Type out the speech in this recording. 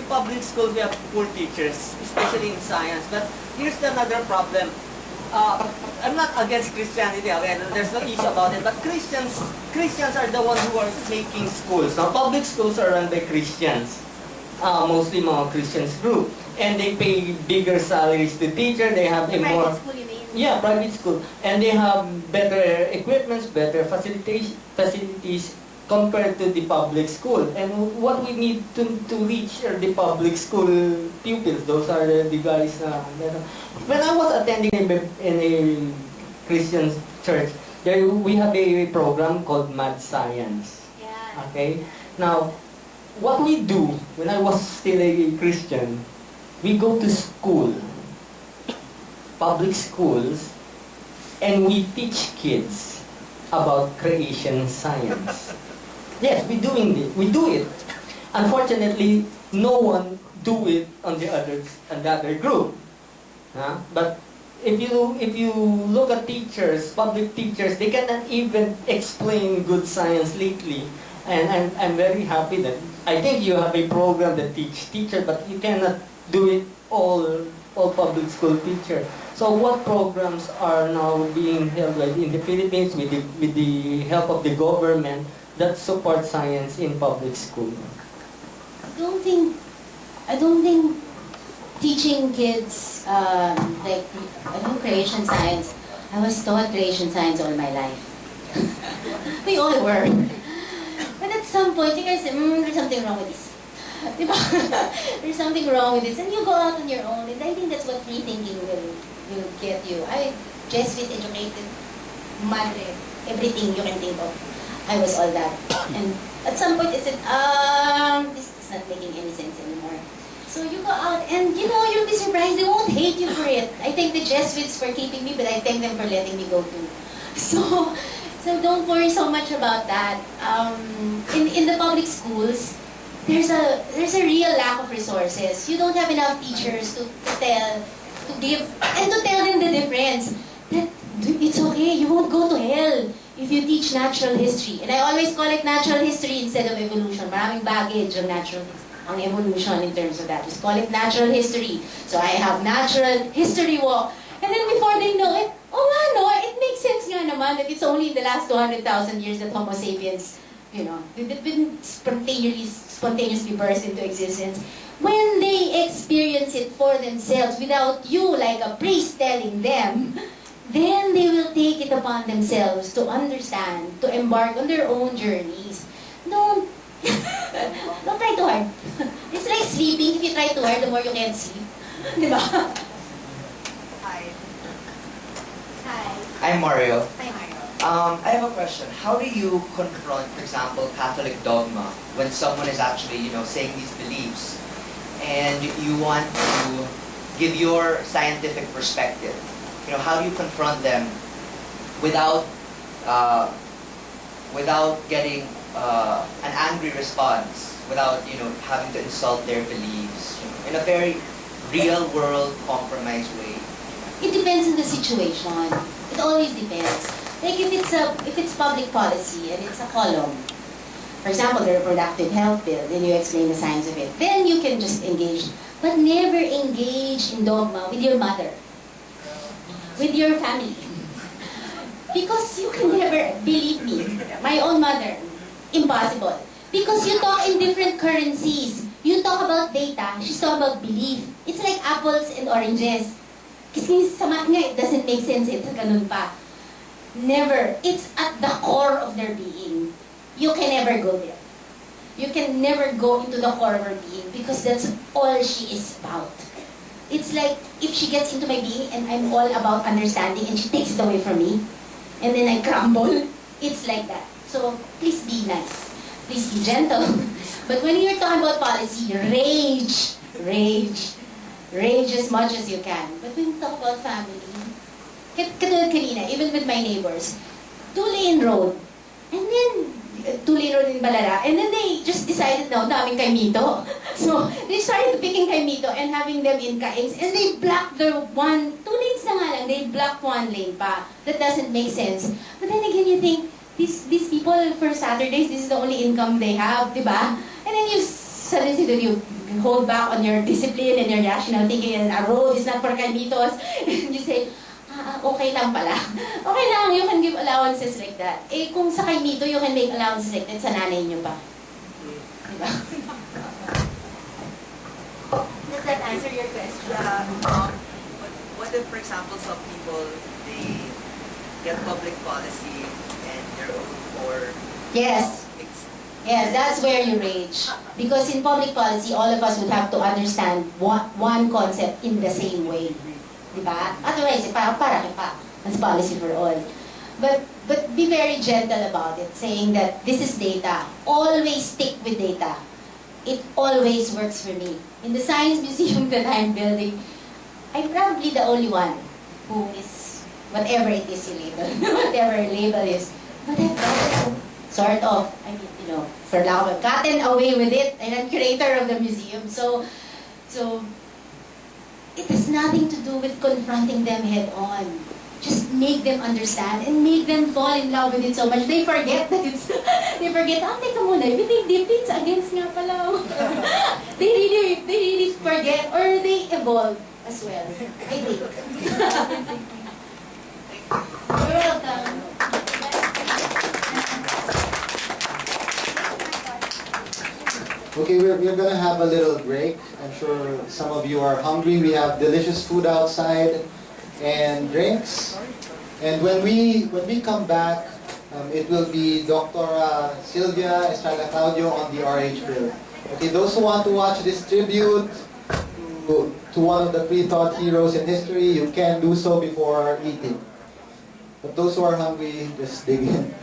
the public schools, we have poor teachers, especially in science. But here's another problem. I'm not against Christianity, okay? There's no issue about it. But Christians are the ones who are making schools. Now, public schools are run by Christians, mostly mga Christians group, and they pay bigger salaries to teacher. They have a more Private school, you mean? yeah, private school, and they have better equipments, better facilities compared to the public school. And what we need to reach are the public school pupils. Those are the guys. When I was attending in a Christian church, we have a program called Math Science. Yeah. Okay? Now, what we do, when I was still a Christian, we go to school, public schools, and we teach kids about creation science. Yes, we do it. Unfortunately, no one do it on the other group. But if you look at teachers, public teachers, they cannot even explain good science lately. And I'm very happy that I think you have a program that teach teacher, but you cannot do it all public school teacher. So what programs are now being held in the Philippines with the help of the government that support science in public school? I don't think teaching kids like creation science. I was taught creation science all my life. We all were. But at some point, you guys say, there's something wrong with this. There's something wrong with this, and you go out on your own. And I think that's what Freethinking will get you. I Jesuit educated, madre, everything you can think of. I was all that. And at some point, I said, this is not making any sense anymore. So you go out, and you'll be surprised. They won't hate you for it. I thank the Jesuits for keeping me, but I thank them for letting me go too. So don't worry so much about that. In the public schools, there's a real lack of resources. You don't have enough teachers to give, and to tell them the difference. That it's okay, you won't go to hell if you teach natural history. And I always call it natural history instead of evolution. Maraming baggage ang evolution in terms of that. Just call it natural history. So I have natural history walk. And then before they know it, it makes sense nga naman that it's only in the last 200,000 years that Homo sapiens, they've been spontaneously burst into existence. When they experience it for themselves without you, like a priest telling them, then they will take it upon themselves to understand, to embark on their own journeys. Don't try too hard. It's like sleeping. If you try too hard, the more you can't sleep. Diba? Hi. Hi. I'm Mario. Hi, Mario. I have a question. How do you confront, for example, Catholic dogma when someone is actually, saying these beliefs and you want to give your scientific perspective? How do you confront them without getting an angry response, without having to insult their beliefs, in a very real-world, compromised way? It depends on the situation. It always depends. Like if it's public policy and it's a column, for example, the reproductive health bill, then you explain the science of it. Then you can just engage, but never engage in dogma with your mother, with your family. Because you can never, believe me, my own mother, impossible. Because you talk in different currencies. You talk about data, she's talking about belief. It's like apples and oranges. Kasi sa math nga, it doesn't make sense. It's ganun pa. Never. It's at the core of their being. You can never go there. You can never go into the core of her being because that's all she is about. It's like if she gets into my being and I'm all about understanding and she takes it away from me and then I crumble, it's like that. So please be nice. Please be gentle. But when you're talking about policy, rage as much as you can. But when you talk about family, katulad kanina, even with my neighbors, 2-lane road, and then 2-lane road in Balara, and then they just decided now, daming kaimito. So they started picking kaimito and having them in kaings, and they blocked the 2 lanes na nga lang, they blocked 1 lane pa. That doesn't make sense. But then again, you think, these people for Saturdays, this is the only income they have, diba? And then you suddenly say to you, you hold back on your discipline and your rational thinking, and a road is not for Carlitos, and you say, okay lang pala. Okay lang, you can give allowances like that. Eh, kung sa Carlito, you can make allowances like that, sa nanay niyo pa. Diba? Does that answer your question? What if, for example, some people, they get public policy and they're own for... Yes. Yes, that's where you rage. Because in public policy, all of us would have to understand one concept in the same way. Diba? Otherwise, para pa. That's policy for all. But be very gentle about it, saying that this is data. Always stick with data. It always works for me. In the science museum that I'm building, I'm probably the only one who is, whatever it is you label, whatever label is, but I've got it sort of, I mean, you know, for lack of, gotten away with it, and I'm curator of the museum, so it has nothing to do with confronting them head on. Just make them understand and make them fall in love with it so much. They forget that it's, they forget, teka muna, everything defeats against nga pala. They really forget, or they evolve as well, I think. You're welcome. Okay, we're going to have a little break. I'm sure some of you are hungry. We have delicious food outside and drinks. And when we come back, it will be Dr. Sylvia Estrada-Claudio on the RH bill. Okay, those who want to watch this tribute to one of the Freethought heroes in history, you can do so before eating. But those who are hungry, just dig in.